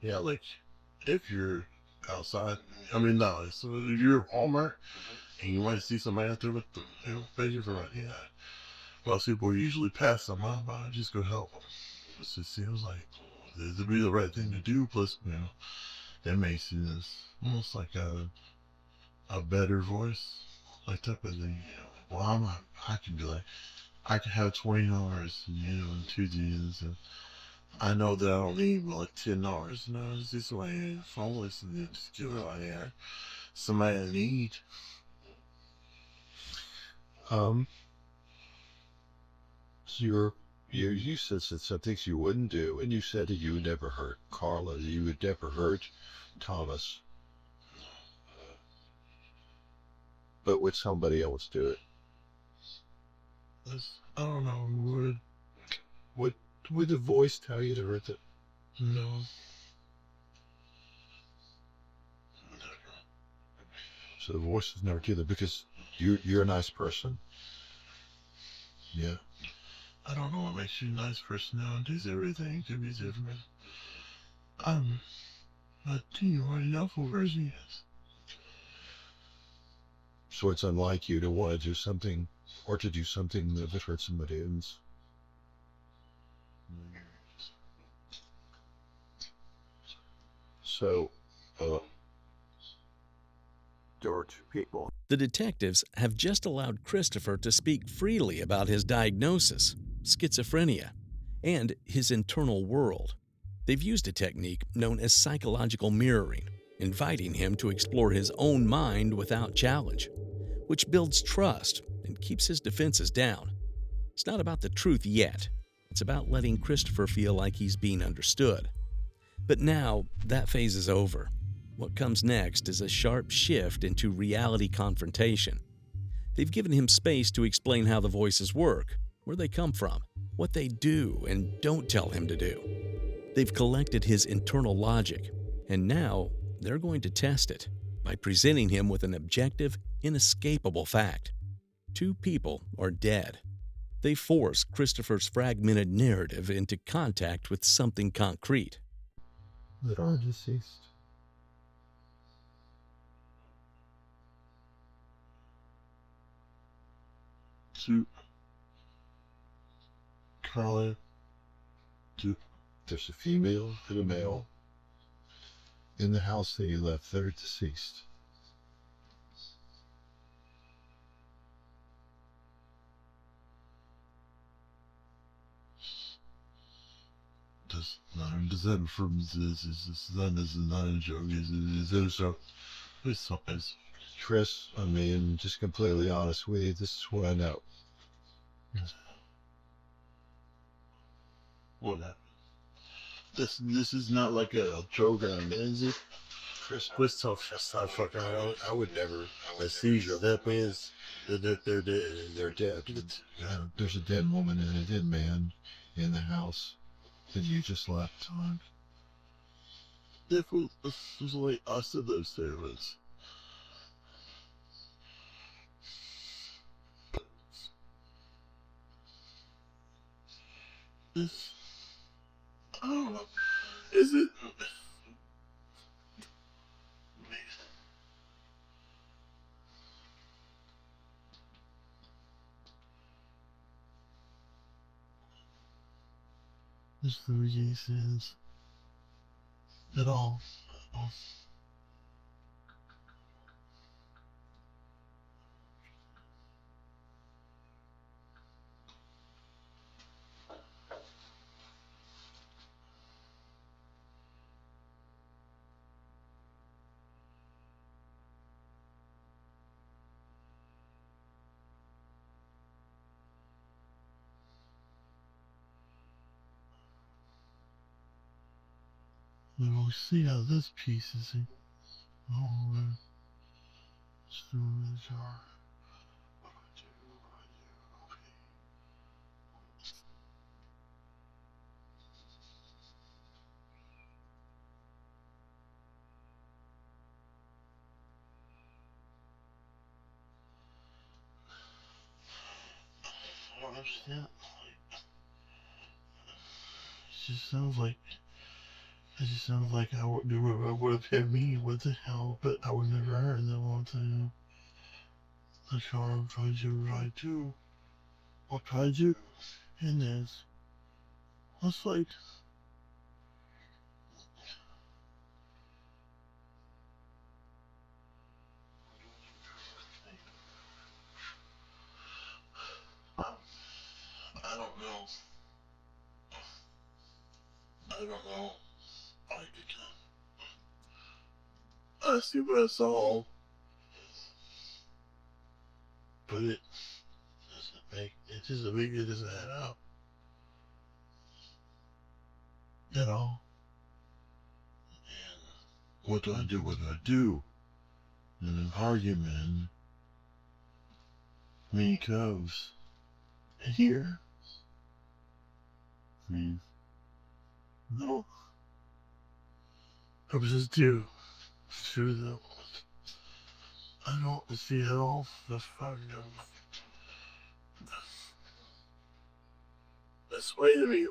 Yeah, like, if you're outside, I mean, no, so if you're at Walmart and you might see somebody out there with the, you know, pages for right, yeah. Most people usually pass them by, just go help them. It just seems like it'd be the right thing to do, plus, you know, that makes it almost like a better voice, like type of thing. Well, I can be like, I can have $20, you know, in 2 days, and I know that I don't need like $10. You know, it's just like, if I'm listening, just give it like, yeah, somebody in need. So you said some things you wouldn't do, and you said that you would never hurt Carla, that you would never hurt Thomas. But would somebody else do it? I don't know, Would the voice tell you to hurt them? no. So the voice is never do that because you're a nice person. Yeah. I don't know what makes you a nice person nowadays. Everything could be different. I'm a team right now for version, yes. So it's unlike you to want to do something or to do something that would hurt somebody else. So, there are two people. The detectives have just allowed Kristopher to speak freely about his diagnosis, schizophrenia, and his internal world. They've used a technique known as psychological mirroring, inviting him to explore his own mind without challenge, which builds trust and keeps his defenses down. It's not about the truth yet. It's about letting Kristopher feel like he's being understood. But now that phase is over. What comes next is a sharp shift into reality confrontation. They've given him space to explain how the voices work, where they come from, what they do and don't tell him to do. They've collected his internal logic, and now they're going to test it by presenting him with an objective, inescapable fact. 2 people are dead. They force Kristopher's fragmented narrative into contact with something concrete. That are deceased. Two. Carla. Two. There's a female and a male in the house that you left that are deceased. Does that from this is not a joke? Is it a joke? It's something. Chris, I mean, just completely honest with you, this is what I know. What happened? This is not like a program, is it? Chris, Let's talk. That's not fucking. I would never. A seizure. That means they're dead. They're dead. There's a dead woman and a dead man in the house that you just left. It was like us in those servants. This. I don't know. Is it? This Fuji says at all. And we'll see how this piece is in. Oh, storage are. What do I do? What do I do? Okay. understand. It just sounds like I would do what I would have hit me. What the hell? But I would never heard that one time. The car I'm trying to ride too. I'll try to. And this. It's like. I don't know. I don't know. I see what I saw. But it doesn't make it doesn't add up. You know? And what do I do? What do I do? In an argument, many coves. And here. No. I was just due. Through the. I don't see it all. The fuck. That's way to be.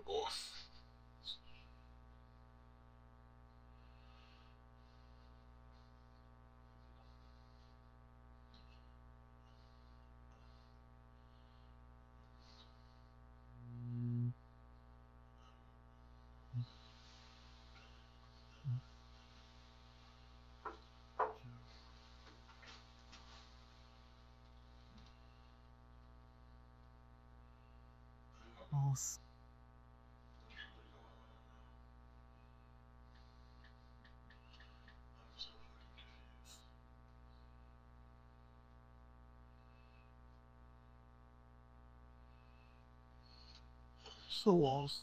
So lost.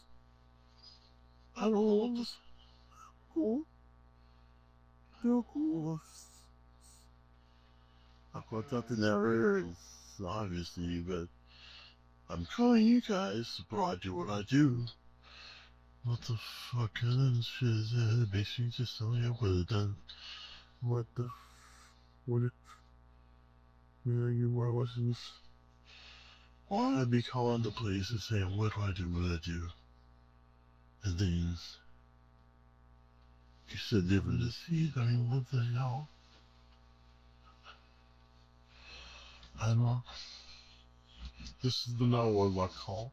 I don't know what this. Cool. So cool. I put up the narrator, obviously, but I'm telling you guys, bro, I do what I do. What the fuck kind of shit is that? Basically just telling you what it done. What the. What it. Where you were, wasn't. Why I'd be calling the police and saying, what do I do, what I do? And then. You said they were deceived. I mean, what the hell? I don't know. This is the 911 call.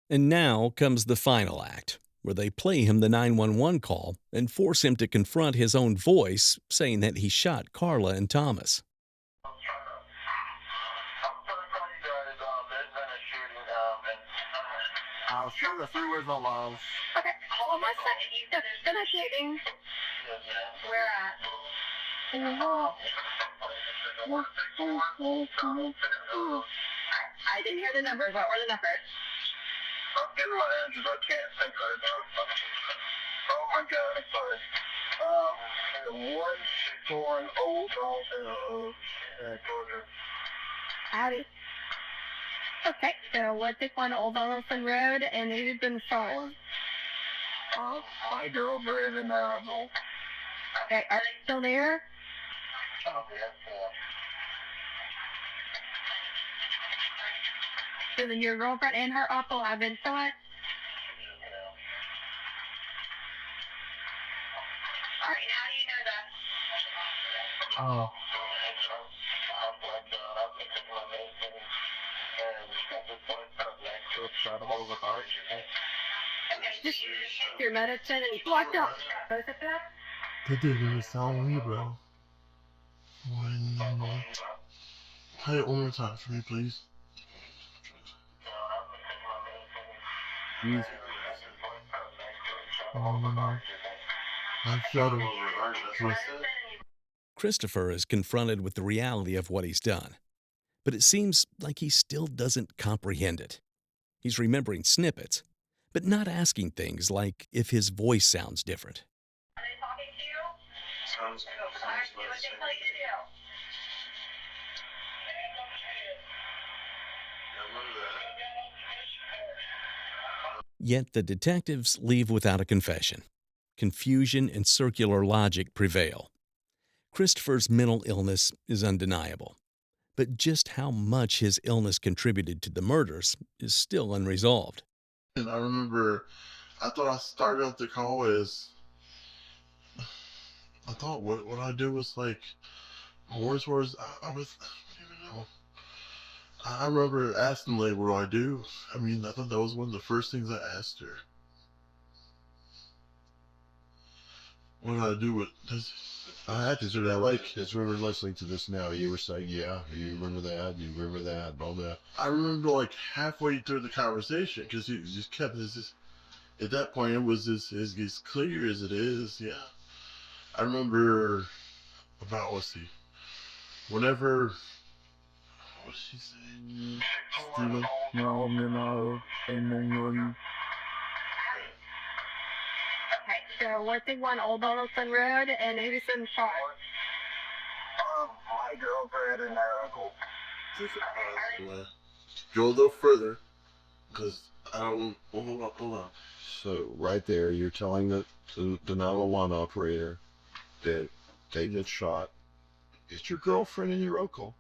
And now comes the final act, where they play him the 911 call and force him to confront his own voice, saying that he shot Carla and Thomas. I'll show the freeways on love. Okay, hold on one second. You said it's initiating. Where at? I didn't hear the numbers. What were the numbers? I'm getting my answers. I can't think right now. Oh my god, I'm sorry. One for an old dog Howdy. Okay, so what's it on Old Donaldson Road and who's been followed? My girl breathing now. Okay, are they still there? So then your girlfriend and her uncle have been shot? Alright, how do you know that? Oh. Just your medicine and you blocked out both of them? That didn't even sound me, bro. Play it one more time for me, please. I'm shouting. Kristopher is confronted with the reality of what he's done, but it seems like he still doesn't comprehend it. He's remembering snippets, but not asking things like if his voice sounds different. Are they talking to you? Sounds Alright, do what they tell you to do. Yet the detectives leave without a confession. Confusion and circular logic prevail. Kristopher's mental illness is undeniable, but just how much his illness contributed to the murders is still unresolved. And I remember, I thought I started out the call as, I thought what I do was like, words, I was, I don't even know. I remember asking, like, what do I do? I mean, I thought that was one of the first things I asked her. What do I do with this? I had to do that. Like, as we were listening to this now, you were saying, yeah, you remember that, and all that. I remember like halfway through the conversation, because he just kept this. At that point, it was as clear as it is. Yeah, I remember about whenever. What did she say? Steven? No. Okay, so we're at 1 Old Donaldson Road, and who's in charge? My girlfriend and her uncle. Go a little further, because I don't. Hold on. So, right there, you're telling the 911 operator that they get shot. It's your girlfriend and your uncle.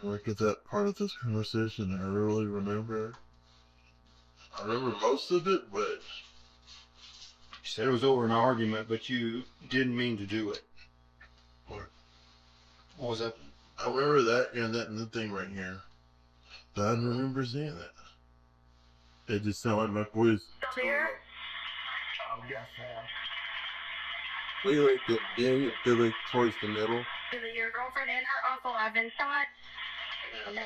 Look at that part of this conversation. I really remember. I remember most of it, but You said it was over an argument, but you didn't mean to do it. What? What was that? I remember that and the thing right here. But I don't remember seeing that. It just sounded like my voice. Clear? Oh, yes, ma'am. We like the like towards the middle. Either your girlfriend and her uncle have been shot? No.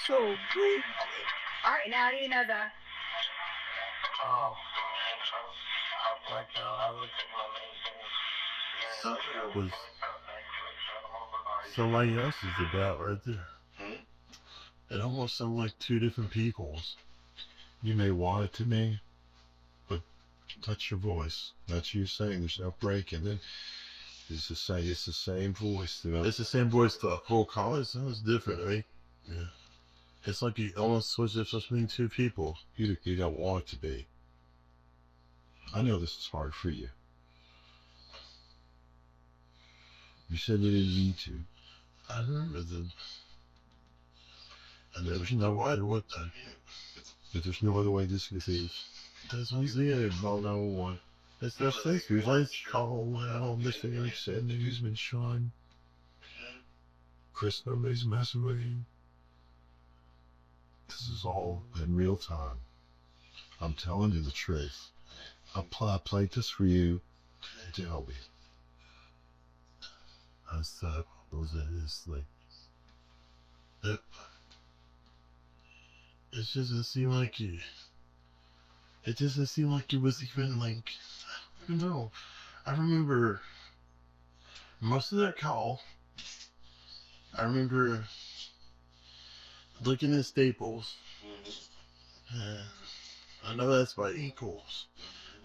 So good. Alright, now you know the... Oh. Like, Something was somebody else's about right there. It almost sounded like two different people's. You may want it to me, but that's your voice. That's you saying. There's no break in it. It's the same voice. It's the same voice the whole call. It sounds different, right? Yeah. It's like you almost switched it between two people. You don't want it to be. I know this is hard for you. You said you didn't need to. I remember them. And there was no way what time. But there's no other way this could be. That's what he said. No, no one. That's not safe. Let's call well, Mr. Eric said newsman Sean. Chris, nobody's messing with you. This is all in real time. I'm telling you the truth. I played this for you to help you. I thought those is like that. It doesn't seem like you. It doesn't seem like it was even like. I don't know. I remember most of that call. I remember looking at Staples. And I know that's by equals.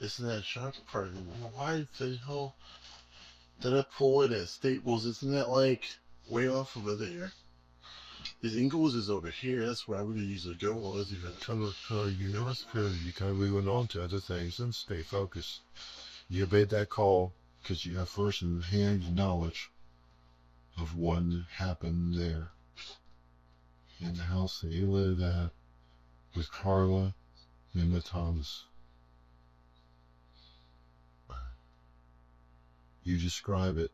Isn't that shocking part? Why the hell did I pull it at Staples? Isn't that like way off over there? This Ingles is over here. That's where I would usually go. I was even You know it's good. You kind of went on to other things and stay focused. You made that call because you have first-hand knowledge of what happened there in the house that you live at with Carla and with Thomas. You describe it.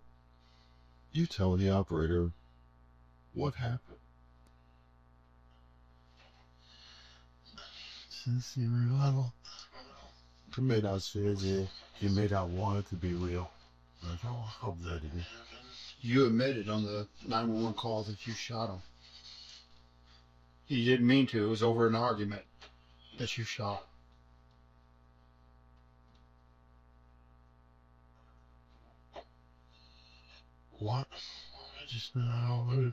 You tell the operator what happened. Since you were little. You may not say it. You may not want it to be real. I don't hope that it is. You admitted on the 911 call that you shot him. You didn't mean to. It was over an argument that you shot. What? I just know.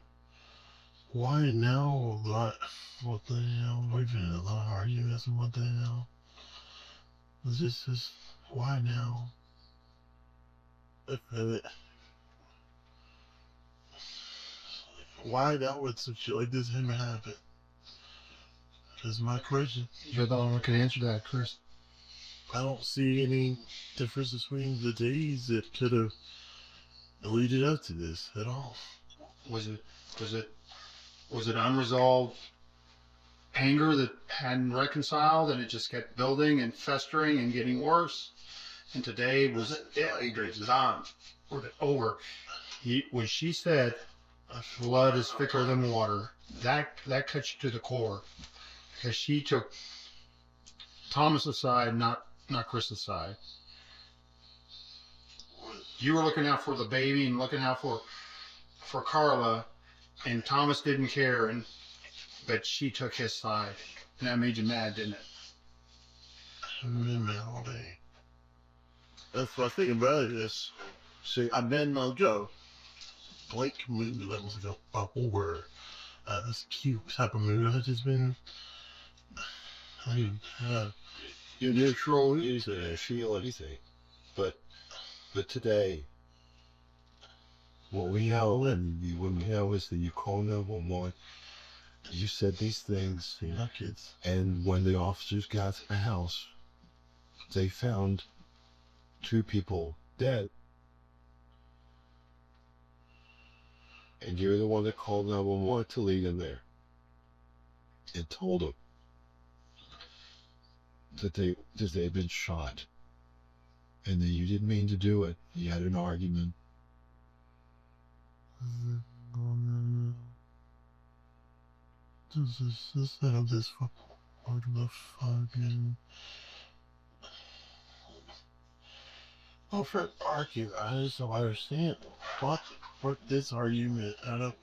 Why now? What the hell? We've been in a lot of arguments and what the hell? This is why now? Why now would some shit like this ever happen? Is my question. You're the only one who can answer that, Chris. I don't see any difference between the days that could have leaded up to this at all. Was it unresolved anger that hadn't reconciled, and it just kept building and festering and getting worse? And today was it on over. When she said blood is thicker than water, that cuts you to the core, because she took Thomas's side, not Chris's side. You were looking out for the baby and looking out for Carla, and Thomas didn't care, but she took his side, and that made you mad, didn't it? I've been mad all day. That's what I think about it is, see, I've been on Joe. Blake movie that was like a bubble where this cute type of movie has just been, You're neutral, you say feel anything. But today, what we have when we have is that you call 911. You said these things, see my kids. and when the officers got to the house, they found 2 people dead. And you're the one that called 911 to lead them there and told them that they'd been shot and that you didn't mean to do it. You had an argument. This of this part of the fucking. Oh, for argue, I just don't understand what this argument out of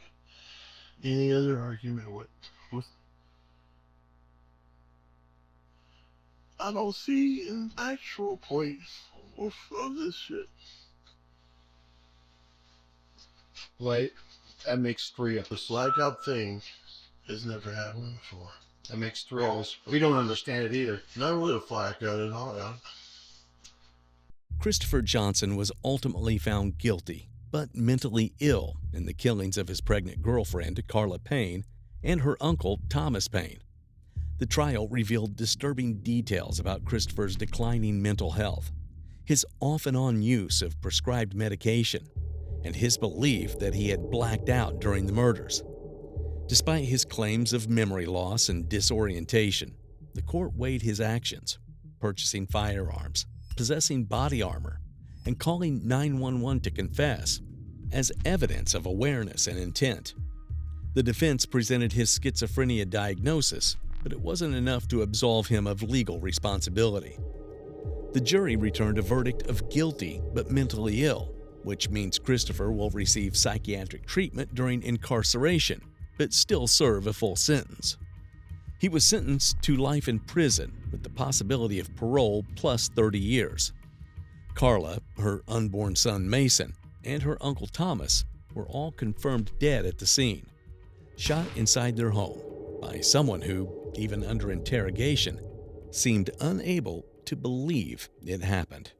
any other argument with. I don't see an actual point of this shit. Like, that makes 3 of The us. blackout thing has never happened before. That makes 3 of us. We don't understand it either. Not really a blackout at all. Kristopher Johnson was ultimately found guilty, but mentally ill in the killings of his pregnant girlfriend, Carla Payne, and her uncle, Thomas Payne. The trial revealed disturbing details about Kristopher's declining mental health, his off-and-on use of prescribed medication, and his belief that he had blacked out during the murders. Despite his claims of memory loss and disorientation, the court weighed his actions, purchasing firearms, possessing body armor, and calling 911 to confess, as evidence of awareness and intent. The defense presented his schizophrenia diagnosis, but it wasn't enough to absolve him of legal responsibility. The jury returned a verdict of guilty but mentally ill, which means Kristopher will receive psychiatric treatment during incarceration, but still serve a full sentence. He was sentenced to life in prison with the possibility of parole plus 30 years. Carla, her unborn son Mason, and her uncle Thomas were all confirmed dead at the scene, shot inside their home by someone who, even under interrogation, seemed unable to believe it happened.